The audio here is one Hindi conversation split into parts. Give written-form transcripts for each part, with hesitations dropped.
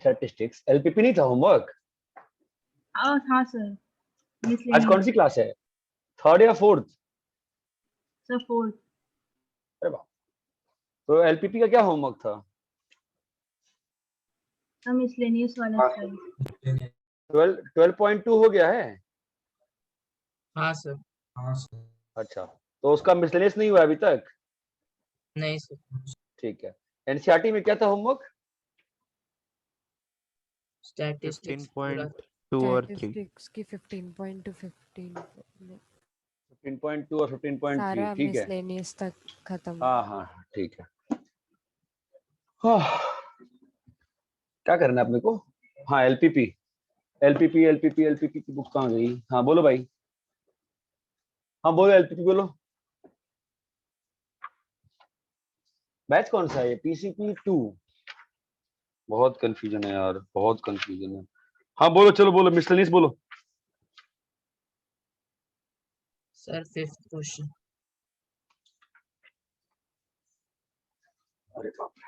स्टैटिस्टिक्स, एलपीपी नहीं था होमवर्क? हाँ सर, आज मिसलेनियस कौन सी क्लास है, थर्ड या फोर्थ? Sir, fourth. अरे बाप, तो एलपीपी का क्या होमवर्क था? सर मिसलेनियस वाला हाँ सर। 12.2 हो गया है? हाँ सर। हाँ सर। अच्छा, तो उसका मिसलेनियस नहीं हुआ अभी तक? नहीं सर। ठीक है। एनसीईआरटी में क्या था होमवर्क? स्टैटिस्टिक्स पूरा 15.2 और 3। स्टैटिस्टिक्स की 15 to 15 15.2 और 15.3, सारा ठीक है। मिसलेनियस तक खत्म। हाँ हाँ ठीक है। हाँ, क्या करना है अपने को? हाँ एलपीपी एलपीपी एलपीपी एलपीपी की बुक कहाँ गई? हाँ बोलो भाई, हाँ बोलो, एलपीपी बोलो। बैच कौन सा है? पीसीपी 2। बहुत कंफ्यूजन है यार, बहुत कंफ्यूजन है। हाँ बोलो, चलो बोलो, मिसलेनियस बोलो। Sir 5th question. अरे बाप रे,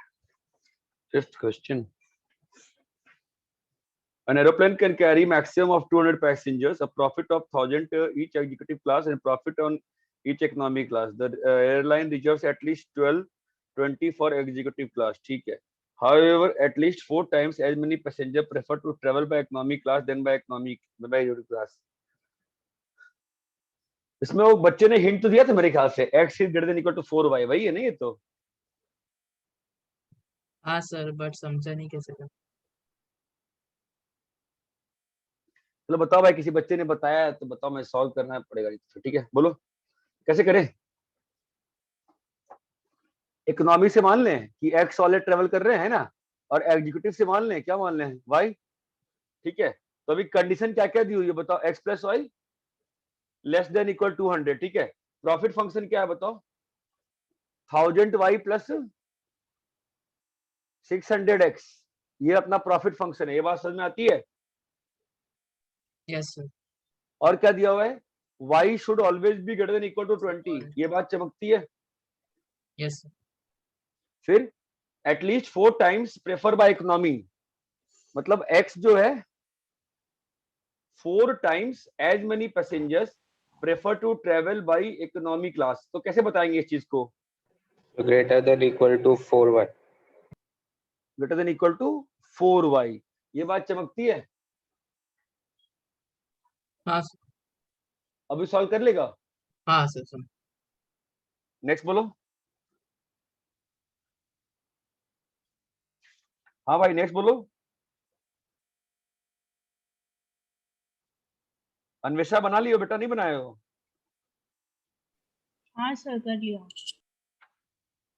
5th question. An aeroplane can carry maximum of 200 passengers, a profit of 1000 each executive class, and profit on each economy class. The airline reserves at least 12-20 for executive class. ठीक है. However, at least 4 times as many passengers prefer to travel by economy class than by executive class. इसमें वो बच्चे ने हिंट तो दिया था मेरे ख्याल से, x is greater than equal to 4y, वही है ना ये तो? हाँ सर, बट समझा नहीं कैसे कर। चलो बताओ भाई, किसी बच्चे ने बताया तो बताओ, मैं सॉल्व करना पड़ेगा। ठीक है, बोलो कैसे करें। इकोनॉमी से मान लें कि एक्स वाले ट्रेवल कर रहे हैं ना, और एग्जीक्यूटिव से मान लें, क्या मान लें, वाई। ठीक है, तो अभी कंडीशन क्या क्या दी हुई है बताओ? X plus Y less than equal 200। ठीक है, प्रॉफिट फंक्शन क्या है बताओ? 1000y प्लस 600x, ये अपना प्रॉफिट फंक्शन है। ये बात समझ में आती है? Yes sir. और क्या दिया हुआ है? y should always be greater than equal to 20, ये बात चमकती है? Yes sir. फिर at least 4 times prefer by economy, मतलब x जो है 4 times as many passengers prefer to travel by economy class. तो कैसे बताएंगे इस चीज को? Greater than equal to 4y। Greater than equal to 4y, ये बात चमकती है? हाँ सर। अभी सॉल्व कर लेगा? हाँ सर। नेक्स्ट बोलो। हाँ भाई नेक्स्ट बोलो। अन्वेषा बना लियो बेटा, नहीं बनाए हो? हाँ सर, कर लिया।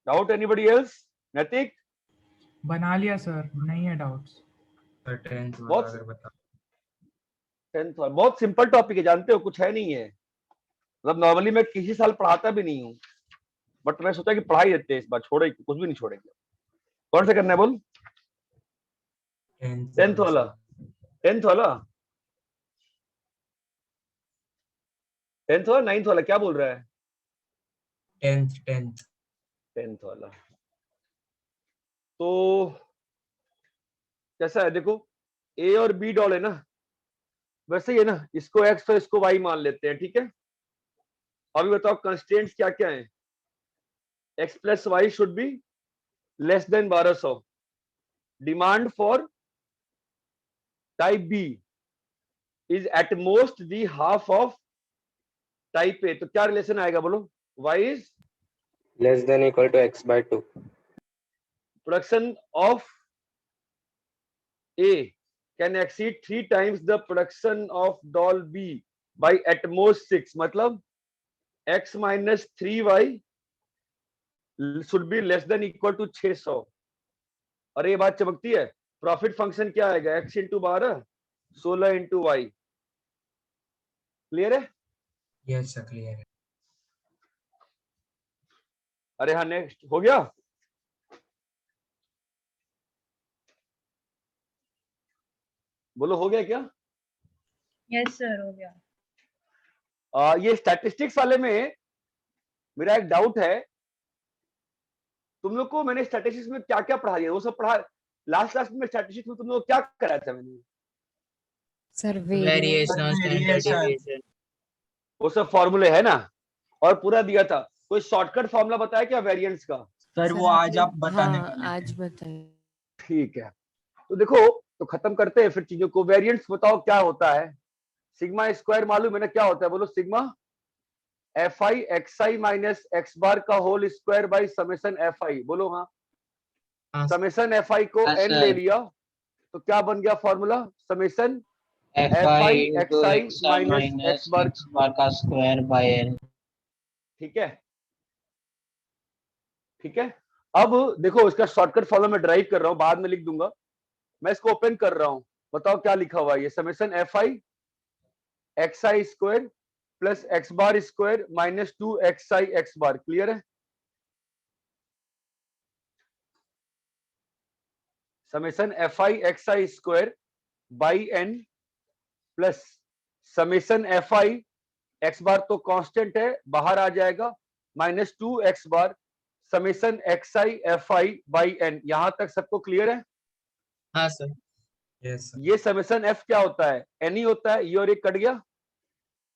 Doubt anybody else? नैतिक बना लिया सर, नहीं है डाउट्स। सर 10th वाला बहुत अगर बता। 10th वाला बहुत सिंपल टॉपिक है, जानते हो, कुछ है नहीं है। मतलब नॉर्मली मैं किसी साल पढ़ाता भी नहीं हूँ, बट मैं सोचा कि पढ़ाई देते हैं इस बार, छोड़े कुछ भी नहीं छोड़ेंगे। कौन सा करना है बोल? 10th वाला। 10th वाला 10th वाला 9th वाला, क्या बोल रहा है? 10th वाला। तो कैसा है देखो, ए और बी डॉल है ना, वैसे ही है ना, इसको एक्स तो इसको वाई मान लेते हैं। ठीक है, अभी बताओ कंस्ट्रेंट्स क्या क्या है? X plus Y should be less than 1200। Demand for type B is at most the half of type A. तो क्या रिलेशन आएगा बोलो? Y is less than equal to x by 2। Production of A can exceed 3 times the production of doll B by at most 6, मतलब x minus 3y should be less than equal to 600। और ये बात चमकती है? प्रॉफिट फंक्शन क्या आएगा? x into 12, 16 into Y. Clear है? यस सर क्लियर है। अरे हाँ नेक्स्ट हो गया। बोलो हो गया क्या? यस सर, हो गया। ये स्टैटिस्टिक्स वाले में मेरा एक डाउट है, तुम लोग को मैंने स्टैटिस्टिक्स में क्या क्या पढ़ा दिया वो सब पढ़ा, लास्ट क्लास में स्टैटिस्टिक्स में तुम लोग क्या कराया था मैंने? सर वेरिएंस वेरिएशन और स्टैंडर्ड डेविएशन। वो सब फॉर्मूले है ना, और पूरा दिया था। कोई शॉर्टकट फॉर्मूला बताया क्या वेरिएंस का? सर वो आज आप बताने हाँ वाले आज थे। बताइए। ठीक है, तो देखो, तो खत्म करते हैं फिर चीजों को। वेरिएंस बताओ क्या होता है? सिग्मा स्क्वायर मालूम है ना क्या होता है? बोलो, sigma F I X I minus X bar का whole square by summation F I. बोलो हाँ। हाँ समेशन एफ आई को हाँ, एन सर। ले लिया तो क्या बन गया formula? Summation F F I I into X I X I minus X minus bar. X bar का स्क्वायर बाय एन। ठीक है, ठीक है। अब देखो, इसका शॉर्टकट फॉर्मूला मैं ड्राइव कर रहा हूं, बाद में लिख दूंगा। मैं इसको ओपन कर रहा हूं, बताओ क्या लिखा हुआ है? ये summation F I X I square plus X bar square minus 2 X I X bar. Clear है? Summation F I X I square by N plus summation F I X bar तो कांस्टेंट है, बाहर आ जाएगा, minus 2 X bar summation X I F I by N. यहां तक सबको क्लियर है? हाँ सर। Yes, sir. ये समेशन एफ क्या होता है? एन ही होता है। ये और एक कट गया,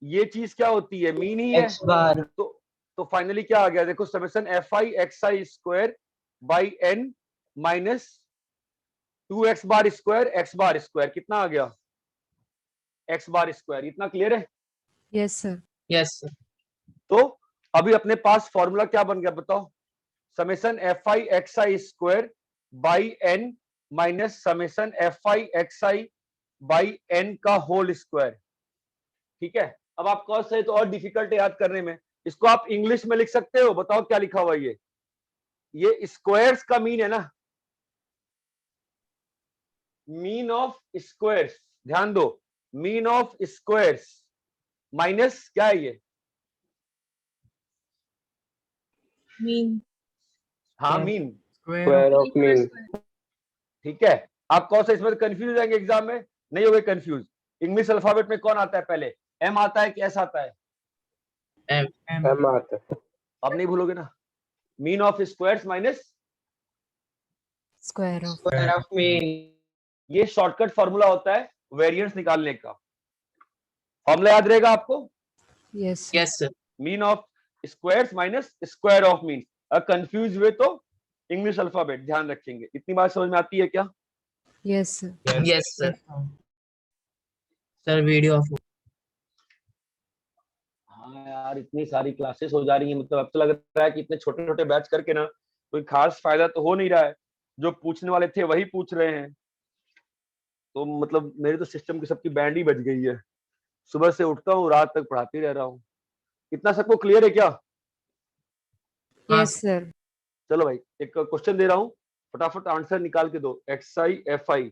ये चीज क्या होती है? मीन ही है। एक्स बार तो फाइनली क्या आ गया? देखो, summation F I X I square by N minus 2 X bar square कितना आ गया? X bar square. इतना क्लियर है? Yes sir. Yes sir. तो अभी अपने पास फॉर्मूला क्या बन गया बताओ? Summation F I X I square by N minus summation F I X I by N का होल स्क्वायर। ठीक है, अब आप कौन से तो और डिफिकल्ट है याद करने में। इसको आप इंग्लिश में लिख सकते हो, बताओ क्या लिखा हुआ है? ये स्क्वायर्स का मीन है ना, मीन ऑफ स्क्वायर्स। ध्यान दो, मीन ऑफ स्क्वायर्स माइनस क्या है ये? मीन। हाँ, Square. Mean. Square Square of mean. ठीक है, आप कौन सा इसमें कंफ्यूज हो जाएंगे एग्जाम में? नहीं हो गए कंफ्यूज? इंग्लिश अल्फाबेट में कौन आता है पहले? एम आता है कि एस आता है? M. M आता है. अब नहीं भूलोगे ना? Mean of squares minus square of square of mean. ये शॉर्टकट फॉर्मूला होता है वेरिएंस निकालने का। फॉर्मूला याद रहेगा आपको? Yes yes sir. Mean of squares minus square of mean. अगर कंफ्यूज हुए तो इंग्लिश अल्फाबेट ध्यान रखेंगे। इतनी बात समझ में आती है क्या? Yes sir. Yes sir. Yes, sir. Sir video of. हाँ यार, इतनी सारी क्लासेस हो जा रही हैं, मतलब अब तो लग रहा है कि इतने छोटे छोटे बैच करके ना कोई खास फायदा तो हो नहीं रहा है। जो पूछने वाले थे वही पूछ रहे हैं, तो मतलब मेरे तो सिस्टम की सबकी बैंड ही बज गई है। सुबह से उठता हूँ, रात तक पढ़ाते रह रहा हूँ। इतना सबको क्लियर है क्या? Yes sir. चलो भाई, एक क्वेश्चन दे रहा हूँ, फटाफट आंसर निकाल के दो। एक्स आई एफ आई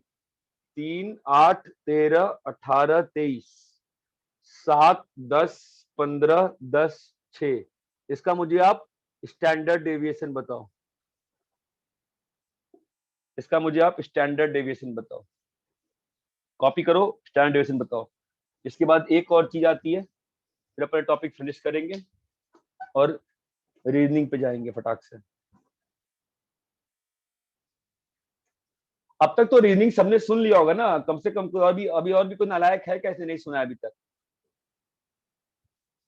3 8 13 18 23 7 10 15 10 6। इसका मुझे आप स्टैंडर्ड डेविएशन बताओ। इसका मुझे आप स्टैंडर्ड डेविएशन बताओ। कॉपी करो, स्टैंडर्ड डेविएशन बताओ। इसके बाद एक और चीज आती है, फिर अपने टॉपिक फिनिश करेंगे और रीजनिंग पे जाएंगे फटाक से। अब तक तो रीजनिंग सबने सुन लिया होगा ना कम से कम। कोई और भी अभी और भी कोई नालायक है कैसे नहीं सुना अभी तक?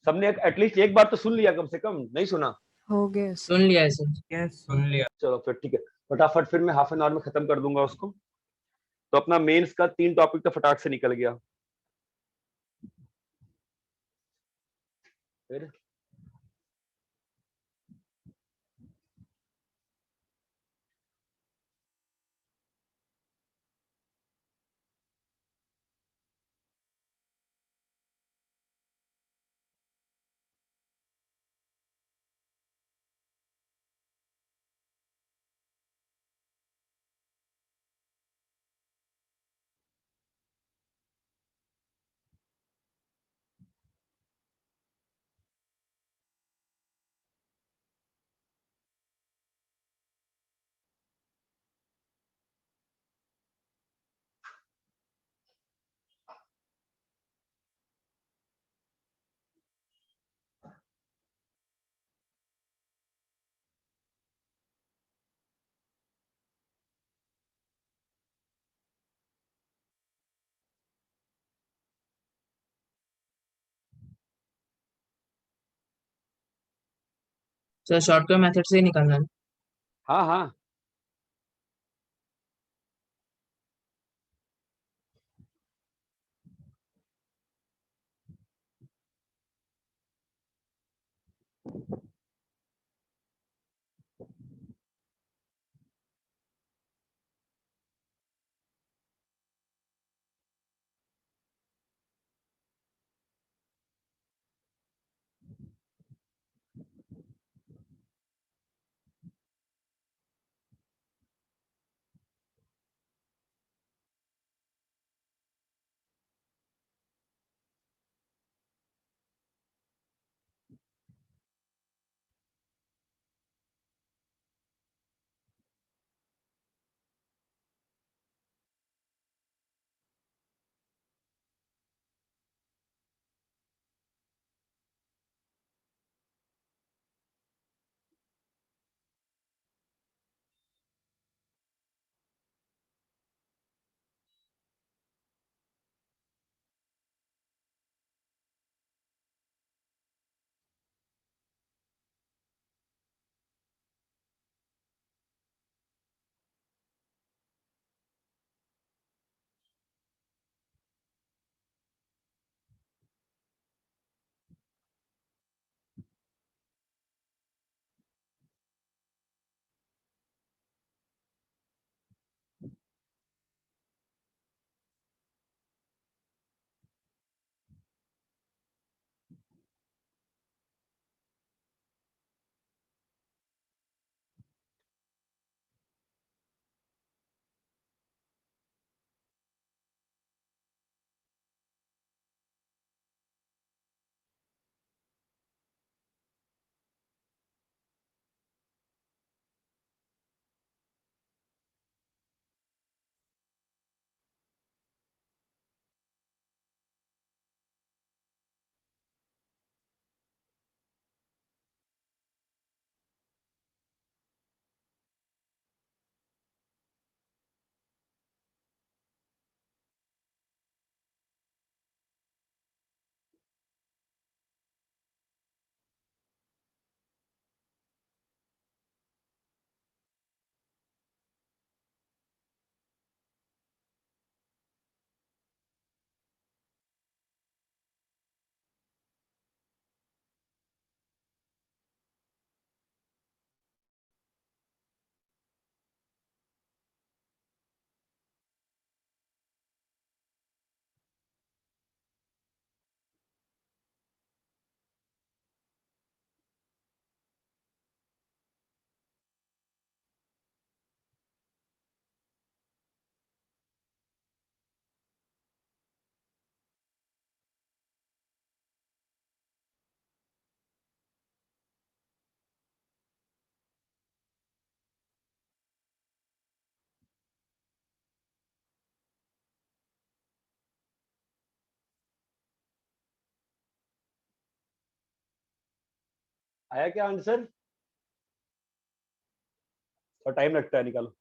सबने एटलीस्ट एक बार तो सुन लिया कम से कम, नहीं सुना? हो गया सुन सर। लिया है सर। Yes. सुन लिया. चलो फिर ठीक है, फटाफट फिर मैं हाफ एन आवर में खत्म कर दूंगा उसको। तो अपना मेंस का 3 टॉपिक तो फटाक से निकल गया। फिर सर शॉर्टकट मेथड से ही निकालना है। हाँ हाँ, आया क्या आंसर? और टाइम लगता है, निकालो।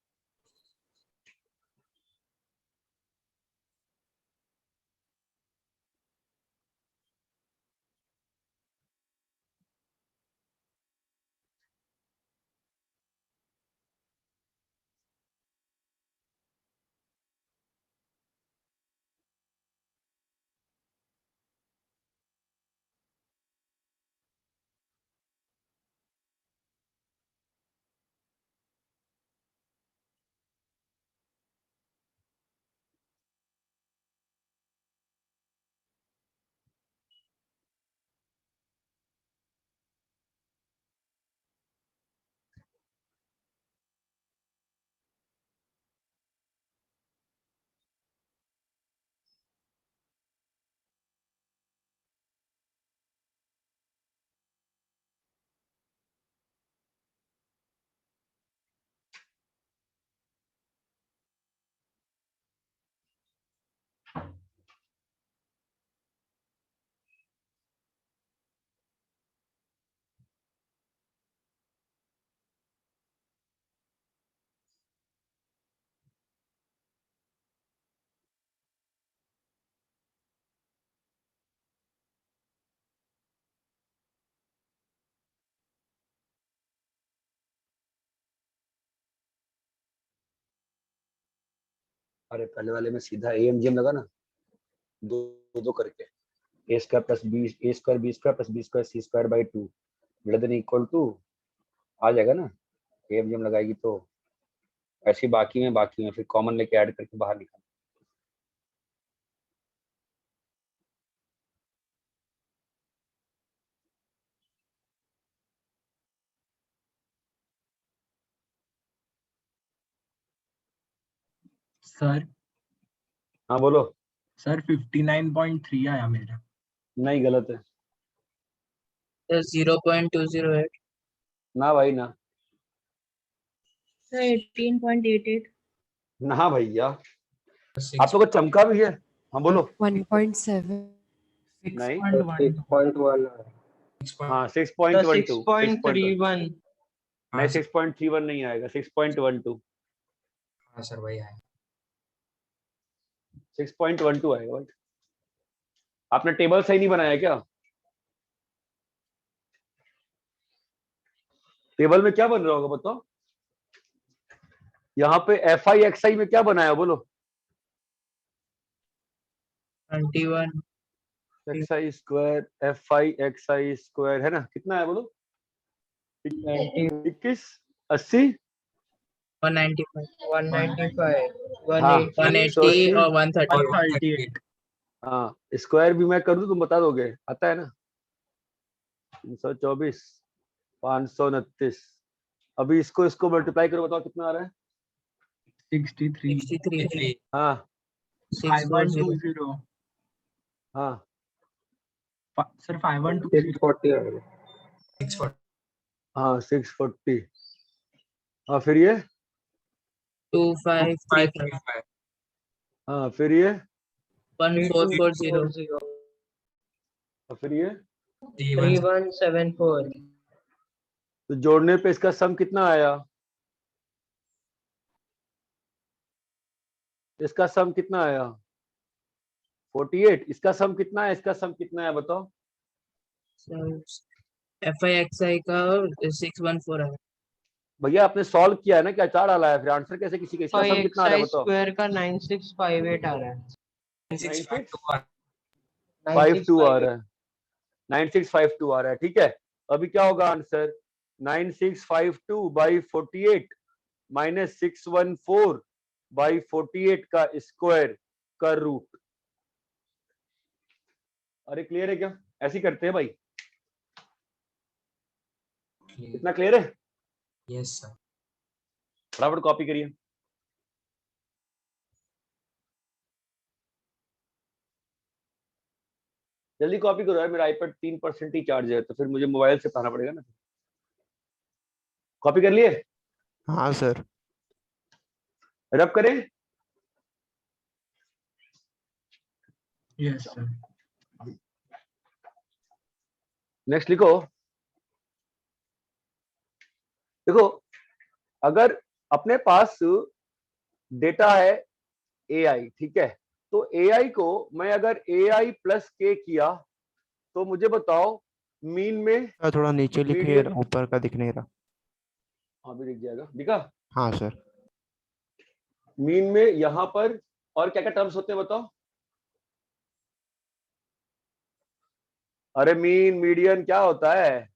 अरे पहले वाले में सीधा AMGM लगा ना, दो दो करके, A square plus B, A square B square plus B square C square by 2 greater than equal to आ जाएगा ना। AMGM लगाएगी तो ऐसे बाकी में फिर कॉमन लेके ऐड करके बाहर निकाल। सर हाँ बोलो। सर 59.3 आया मेरा। नहीं, गलत है। 0.208. ना भाई ना, Sir, 18.88. ना भैया, आप लोग को चमका भी है। हाँ बोलो। 1.7. नहीं। 6.1 हाँ The 6.12 6.31. नहीं 6.31 नहीं आएगा, 6.12 हाँ सर वही है। 6.12 आएगा भाई। आपने टेबल सही नहीं बनाया क्या? टेबल में क्या बन रहा होगा बताओ? यहाँ पे FI/XI में क्या बनाया बोलो? 21. XI स्क्वायर FI/XI स्क्वायर है ना, कितना है बोलो? 21 80 195. 195. हाँ 180 और 130. 38। हाँ, स्क्वायर भी मैं कर दूं तुम बता दोगे, आता है ना? 324 529। अभी इसको मल्टीप्लाई करो, बताओ कितना आ रहा है? 63। 63. हाँ 640. 5120। हाँ सर 5120। 640 आएगा। 640. हाँ 640। हाँ फिर ये, 2535. हाँ फिर ये, 1440. और फिर ये, 3174. तो जोड़ने पे इसका सम कितना आया? इसका सम कितना आया? 48। इसका सम कितना है? इसका सम कितना है बताओ? FI/XI का 614 है. भैया आपने सॉल्व किया है ना, क्या चार डाला है, फिर आंसर कैसे किसी का? इसका सम कितना आ रहा है XI बताओ? स्क्वायर का 9658 आ रहा है। 9652 आ रहा है। 9652 आ रहा है, ठीक है। अभी क्या होगा आंसर? 9652 बाई 48 माइनस 614 बाई 48 का स्क्वायर का रूट। अरे क्लियर है क्या? ऐसे ही करते हैं भाई, इतना क्लियर है? Yes sir. फटाफट कॉपी करिए। जल्दी कॉपी करो यार, मेरा आईपैड 3% ही चार्ज है, तो फिर मुझे मोबाइल से पढ़ना पड़ेगा ना। कॉपी कर लिए? हाँ सर। रब करें? Yes sir. नेक्स्ट लिखो। देखो, अगर अपने पास डेटा है AI, ठीक है, तो AI को मैं अगर AI प्लस K किया तो मुझे बताओ मीन में, थोड़ा नीचे लिखिए, मीडियन। ऊपर का दिख नहीं रहा। हाँ भी दिख जाएगा, दिखा? हाँ सर। मीन में यहां पर और क्या क्या टर्म्स होते हैं बताओ? अरे मीन मीडियन क्या होता है?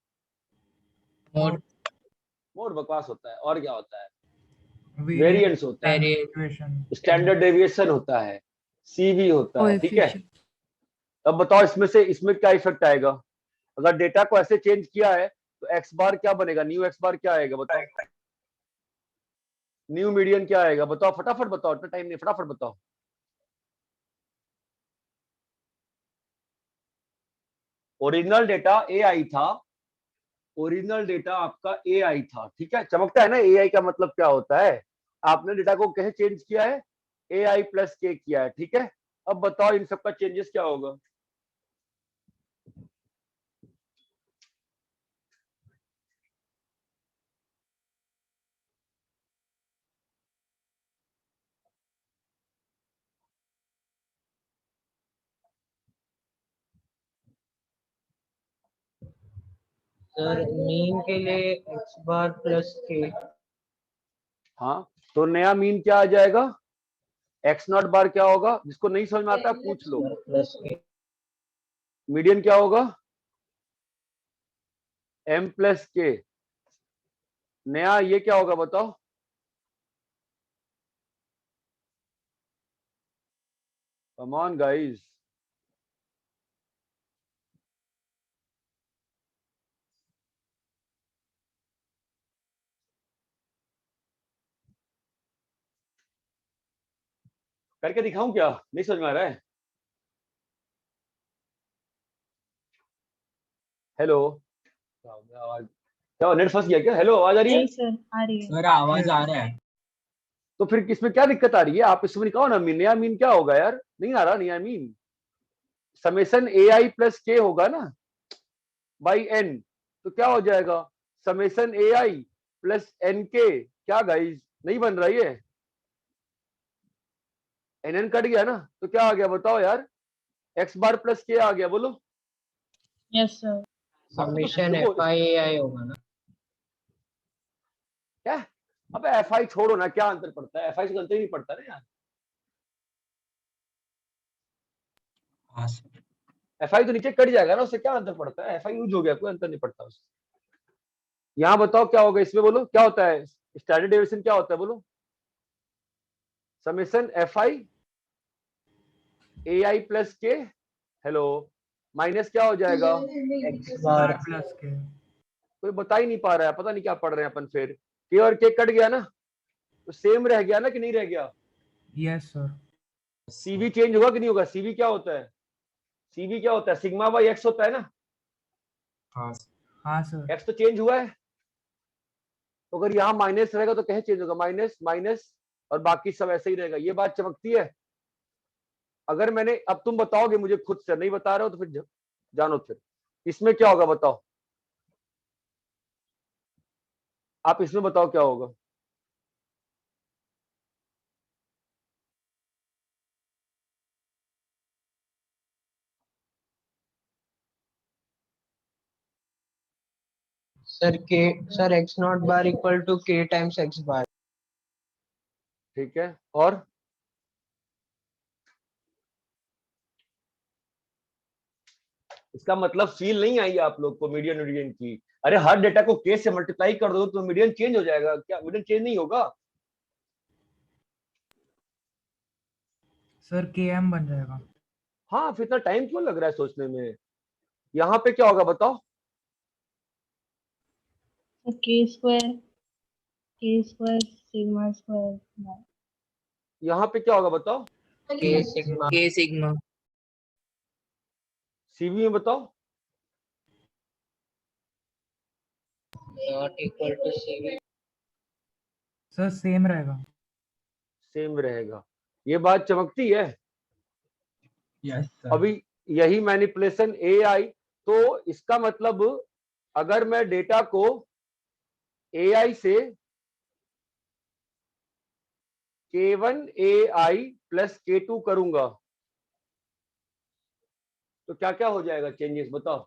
मोड. मोड बकवास होता है, और क्या होता है? Variance, वेरिएंस होता है, equation. स्टैंडर्ड डेविएशन होता है, CV होता है, ठीक है। Coefficient. अब बताओ इसमें क्या इफेक्ट आएगा? अगर डेटा को ऐसे चेंज किया है तो एक्स बार क्या बनेगा? न्यू एक्स बार क्या आएगा बताओ? न्यू मीडियन क्या आएगा बताओ? फटाफट बताओ, इतना टाइम नहीं, फटाफट बताओ। ओरिजिनल डेटा AI था, ओरिजिनल डेटा आपका AI था, ठीक है। चमकता है ना AI का मतलब क्या होता है? आपने डेटा को कैसे चेंज किया है? AI प्लस K किया है, ठीक है। अब बताओ इन सबका चेंजेस क्या होगा? सर मीन के लिए x बार प्लस k। हाँ, तो नया मीन क्या आ जाएगा? एक्स नॉट बार क्या होगा, जिसको नहीं समझ में आता है पूछ लो। प्लस के मीडियन क्या होगा, m प्लस के। नया ये क्या होगा बताओ, कम ऑन गाइस। करके दिखाऊं क्या, नहीं समझ में आ रहा है? हेलो, आवाज क्या, नेट फंस गया क्या? हेलो, आवाज आ रही है? नहीं सर, आ रही है। सर आवाज आ रहा है। तो फिर इसमें क्या दिक्कत आ रही है? आप इसमें कहो ना मीन, नया मीन क्या होगा यार, नहीं आ रहा नया मीन। समेशन ए आई प्लस के होगा ना बाई एन, तो क्या हो जाएगा, समेशन ए आई प्लस एन के। क्या गाइस, नहीं बन रहा ये, एन एन कट गया ना, तो क्या आ गया बताओ यार, एक्स बार प्लस के आ गया, बोलो। Yes sir. समेशन देखो, एफ आई ए आई होगा ना। क्या, अब एफ आई छोड़ो ना, क्या अंतर पड़ता है, एफ आई से अंतर ही नहीं पड़ता ना यार। हाँ सर। एफ आई तो नीचे कट जाएगा ना, उससे क्या अंतर पड़ता है, एफ आई यूज हो गया, कोई अंतर नहीं पड़ता उससे। यहाँ बताओ क्या होगा इसमें, बोलो क्या होता है, स्टैंडर्ड डेविएशन क्या होता है, बोलो। समेशन एफ आई ए आई प्लस के, हेलो, माइनस क्या हो जाएगा, एक्स बार प्लस के। कोई बता ही नहीं पा रहा है, पता नहीं क्या पढ़ रहे हैं अपन। फिर के और के कट गया ना, तो सेम रह गया ना कि नहीं रह गया? Yes sir. सीवी चेंज होगा कि नहीं होगा? सीवी क्या होता है, सीवी क्या होता है, सिग्मा बाई एक्स होता है ना। हाँ हाँ सर। एक्स तो चेंज हुआ है, तो अगर यहाँ माइनस रहेगा तो कहीं चेंज होगा, माइनस माइनस, और बाकी सब ऐसे ही रहेगा। ये बात चमकती है। अगर मैंने, अब तुम बताओगे मुझे खुद से, नहीं बता रहे हो तो फिर जानो। फिर इसमें क्या होगा बताओ, आप इसमें बताओ क्या होगा। Sir K, sir X not bar equal to K times X bar. ठीक है, और इसका मतलब फील नहीं आई आप लोग को मीडियन मीडियन की? अरे हर डेटा को के से मल्टीप्लाई कर दो तो मीडियन चेंज हो जाएगा क्या? मीडियन चेंज नहीं होगा। सर के एम बन जाएगा। हाँ, फिर इतना टाइम क्यों लग रहा है सोचने में? यहाँ पे क्या होगा बताओ, के स्क्वायर सिग्मा स्क्वायर। यहाँ पे क्या होगा बताओ, के सिग्मा के सिग्मा। सीवी में बताओ। Not equal to C. Sir same रहेगा। सेम रहेगा, ये बात चमकती है। Yes sir. अभी यही मैनिपुलेशन ए आई, तो इसका मतलब अगर मैं डेटा को ए आई से K1 AI प्लस K2 करूंगा तो क्या क्या हो जाएगा चेंजेस बताओ।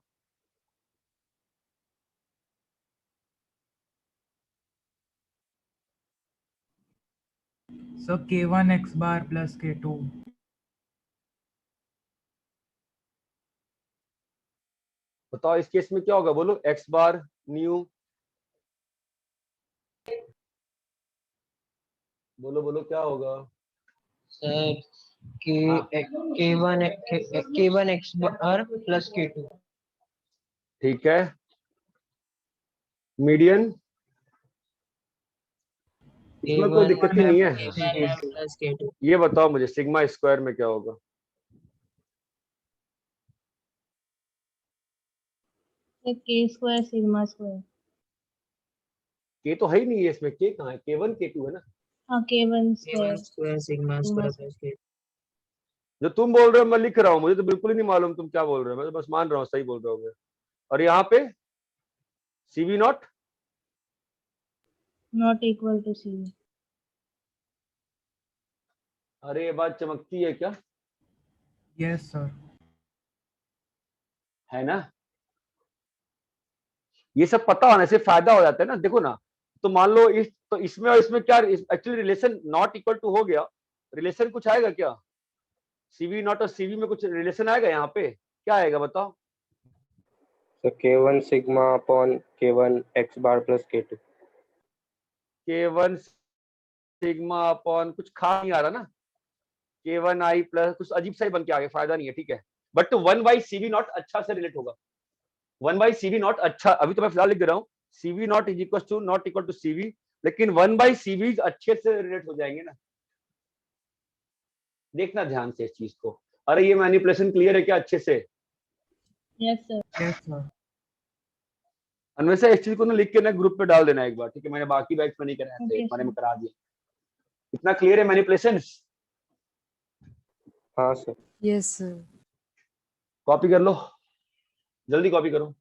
सर K1 x बार प्लस K2। बताओ इस केस में क्या होगा, बोलो। एक्स बार न्यू, बोलो बोलो क्या होगा। सर के हाँ, के वन एक्स बार प्लस के टू। ठीक है, मीडियन इसमें कोई दिक्कत ही नहीं है। Plus K2। ये बताओ मुझे सिग्मा स्क्वायर में क्या होगा। के स्क्वायर सिग्मा स्क्वायर। के तो है ही नहीं है इसमें, के कहाँ है, K1 K2 है ना। हाँ K1 K1 square. Square sigma square plus K2। जो तुम बोल रहे हो मैं लिख रहा हूँ, मुझे तो बिल्कुल ही नहीं मालूम तुम क्या बोल रहे हो, मैं तो बस मान रहा हूँ सही बोल रहे हो। और यहाँ पे CV not not equal to C. अरे ये बात चमकती है क्या, यस सर। है ना। ये सब पता होने से फायदा हो जाता है ना। देखो ना, तो मान लो इस, तो इसमें और इसमें क्या actually relation not equal to हो गया, रिलेशन कुछ आएगा क्या? CV नॉट और CV में कुछ रिलेशन आएगा यहाँ पे? क्या आएगा बताओ? So K1 sigma upon K1 x bar plus K2. K1 sigma upon कुछ खा नहीं आ रहा ना, K1 I प्लस कुछ अजीब सा ही बन के आ गया, फायदा नहीं है, ठीक है। बट 1/CV नॉट अच्छा से रिलेट होगा। 1/CV नॉट अच्छा, अभी तो मैं फिलहाल लिख दे रहा हूँ, CV not is equal to not equal to CV, लेकिन 1/CV अच्छे से रिलेट हो जाएंगे ना। देखना ध्यान से इस चीज को। अरे ये मैनिपुलेशन क्लियर है क्या अच्छे से? Yes sir. Yes sir. Anvesha इस चीज को ना लिख के ना ग्रुप पे डाल देना एक बार, ठीक है? मैंने बाकी बैच में नहीं कराया था, Okay, एक बार में sir. करा दिया। इतना क्लियर है मैनिपुलेशन? हाँ सर। Yes, sir. कॉपी कर लो, जल्दी कॉपी करो।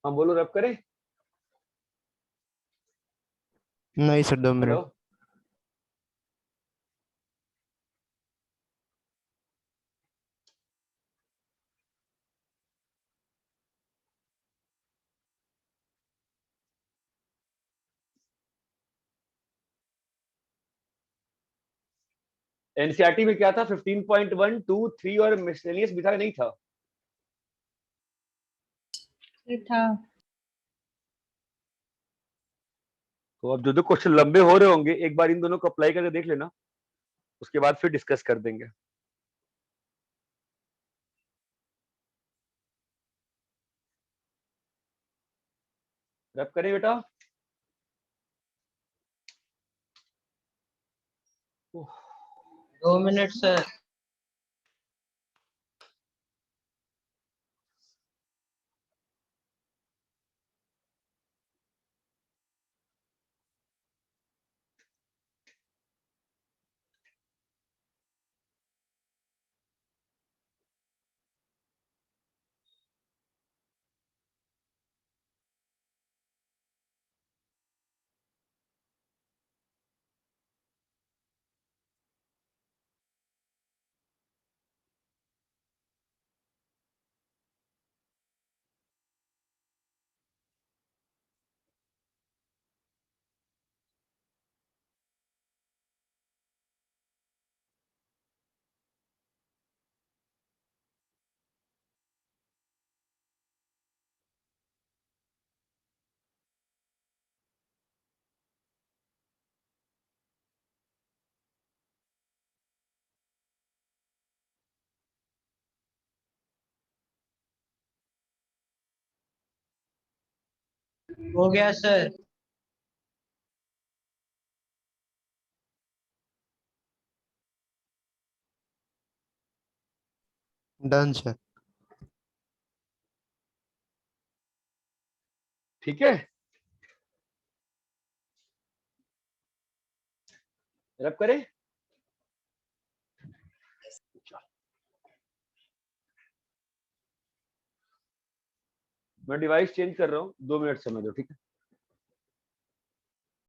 हाँ बोलो, रब करें। नहीं सर, 2 हेलो, मिनट। एनसीईआरटी में क्या था? 15.1, 2, 3 और मिसलेनियस भी था, नहीं था? सर था। तो अब जो जो क्वेश्चन लंबे हो रहे होंगे, एक बार इन दोनों को अप्लाई करके देख लेना, उसके बाद फिर डिस्कस कर देंगे। रब करें बेटा। 2 मिनट सर। हो गया सर। Done sir. ठीक है, रब करें। मैं डिवाइस चेंज कर रहा हूँ, 2 मिनट समय दो, ठीक है?